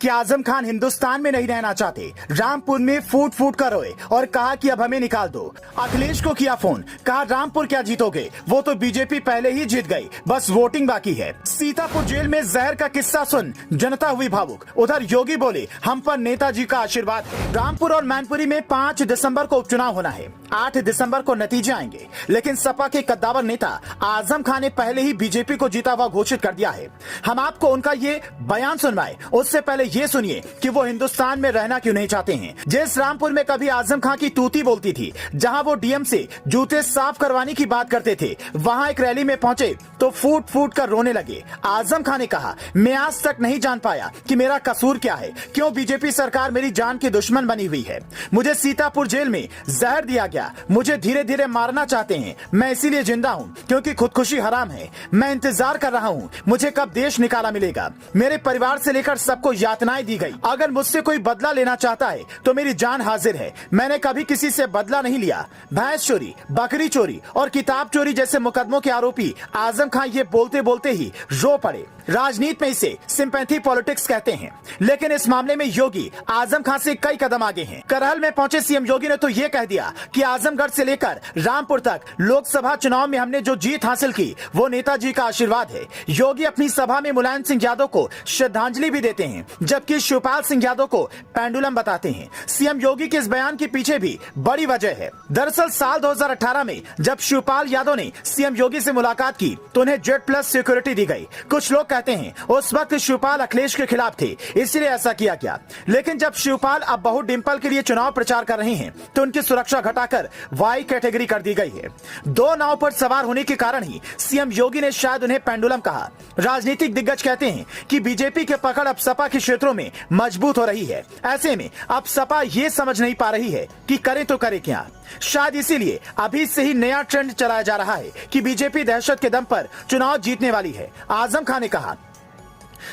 कि आजम खान हिंदुस्तान में नहीं रहना चाहते। रामपुर में फूट फूट कर रोए और कहा कि अब हमें निकाल दो। अखिलेश को किया फोन, कहा रामपुर क्या जीतोगे, वो तो बीजेपी पहले ही जीत गई, बस वोटिंग बाकी है। सीतापुर जेल में जहर का किस्सा सुन जनता हुई भावुक। उधर योगी बोले हम पर नेताजी का आशीर्वाद है। रामपुर और मैनपुरी में 5 दिसंबर को उपचुनाव होना है। 8 दिसंबर को नतीजे आएंगे, लेकिन सपा के कद्दावर नेता आजम खान ने पहले ही बीजेपी को जीता हुआ घोषित कर दिया है। हम आपको उनका ये बयान सुनवाए, उससे पहले ये सुनिए कि वो हिंदुस्तान में रहना क्यों नहीं चाहते हैं। जिस रामपुर में कभी आजम खान की तूती बोलती थी, जहां वो डीएम से जूते साफ करवाने की बात करते थे, वहां एक रैली में पहुंचे तो फूट फूट कर रोने लगे। आजम खान ने कहा मैं आज तक नहीं जान पाया कि मेरा कसूर क्या है, क्यों बीजेपी सरकार मेरी जान की दुश्मन बनी हुई है। मुझे सीतापुर जेल में जहर दिया गया, मुझे धीरे धीरे मारना चाहते हैं। मैं इसीलिए जिंदा हूं क्योंकि खुदकुशी हराम है। मैं इंतजार कर रहा हूं मुझे कब देश निकाला मिलेगा। मेरे परिवार से लेकर सबको यातनाएं दी गई। अगर मुझसे कोई बदला लेना चाहता है तो मेरी जान हाजिर है। मैंने कभी किसी से बदला नहीं लिया। भैंस चोरी, बकरी चोरी और किताब चोरी जैसे मुकदमों के आरोपी आजम खान ये बोलते बोलते ही रो पड़े। राजनीति में इसे सिंपैथी पॉलिटिक्स कहते हैं, लेकिन इस मामले में योगी आजम खान से कई कदम आगे हैं। करहल में पहुंचे सीएम योगी ने तो ये कह दिया कि आजमगढ़ से लेकर रामपुर तक लोकसभा चुनाव में हमने जो जीत हासिल की वो नेताजी का आशीर्वाद है। योगी अपनी सभा में मुलायम सिंह यादव को श्रद्धांजलि भी देते हैं, जबकि शिवपाल सिंह यादव को पेंडुलम बताते हैं। सीएम योगी के इस बयान के पीछे भी बड़ी वजह है। दरअसल साल 2018 में जब शिवपाल यादव ने सीएम योगी से मुलाकात की तो उन्हें जेड प्लस सिक्योरिटी दी गई। कुछ लोग कहते हैं उस वक्त शिवपाल अखिलेश के खिलाफ थे, इसलिए ऐसा किया गया। लेकिन जब शिवपाल अब बहू डिंपल के लिए चुनाव प्रचार कर रहे हैं तो उनकी सुरक्षा घटाकर वाई कैटेगरी कर दी गई है। 2 नाव पर सवार होने के कारण ही सीएम योगी ने शायद उन्हें पेंडुलम कहा। राजनीतिक दिग्गज कहते हैं कि बीजेपी के पकड़ अब सपा के क्षेत्रों में मजबूत हो रही है। ऐसे में अब सपा ये समझ नहीं पा रही है कि करे तो करे क्या। शायद इसीलिए अभी से ही नया ट्रेंड चलाया जा रहा है कि बीजेपी दहशत के दम पर चुनाव जीतने वाली है। आजम खान ने कहा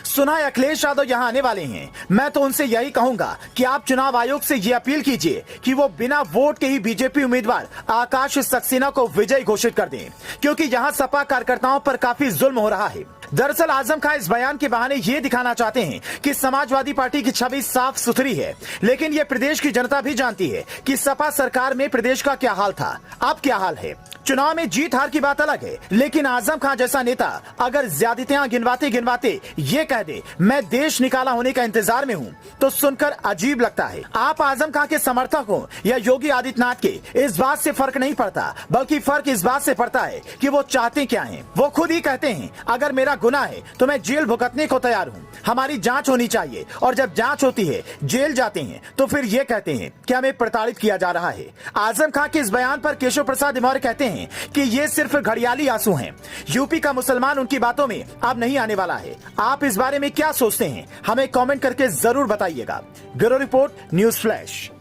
सुना है अखिलेश यादव यहाँ आने वाले हैं। मैं तो उनसे यही कहूंगा कि आप चुनाव आयोग से ये अपील कीजिए कि वो बिना वोट के ही बीजेपी उम्मीदवार आकाश सक्सेना को विजयी घोषित कर दें, क्योंकि यहाँ सपा कार्यकर्ताओं पर काफी जुल्म हो रहा है। दरअसल आजम खान इस बयान के बहाने ये दिखाना चाहते हैं कि समाजवादी पार्टी की छवि साफ सुथरी है, लेकिन ये प्रदेश की जनता भी जानती है कि सपा सरकार में प्रदेश का क्या हाल था, अब क्या हाल है। चुनाव में जीत हार की बात अलग है, लेकिन आजम खान जैसा नेता अगर ज्यादतियां गिनवाते गिनवाते ये कह दे मैं देश निकाला होने का इंतजार में हूं, तो सुनकर अजीब लगता है। आप आजम खान के समर्थक हो या योगी आदित्यनाथ के, इस बात से फर्क नहीं पड़ता, बल्कि फर्क इस बात से पड़ता है कि वो चाहते क्या हैं। वो खुद ही कहते हैं अगर मेरा गुनाह है तो मैं जेल भुगतने को तैयार हूँ, हमारी जांच होनी चाहिए। और जब जांच होती है, जेल जाते हैं, तो फिर ये कहते हैं कि हमें प्रताड़ित किया जा रहा है। आजम खान के इस बयान पर केशव प्रसाद मौर्य कहते हैं कि ये सिर्फ घड़ियाली आंसू हैं। यूपी का मुसलमान उनकी बातों में अब नहीं आने वाला है। आप इस बारे में क्या सोचते हैं, हमें कमेंट करके जरूर बताइएगा। Bureau report, news flash.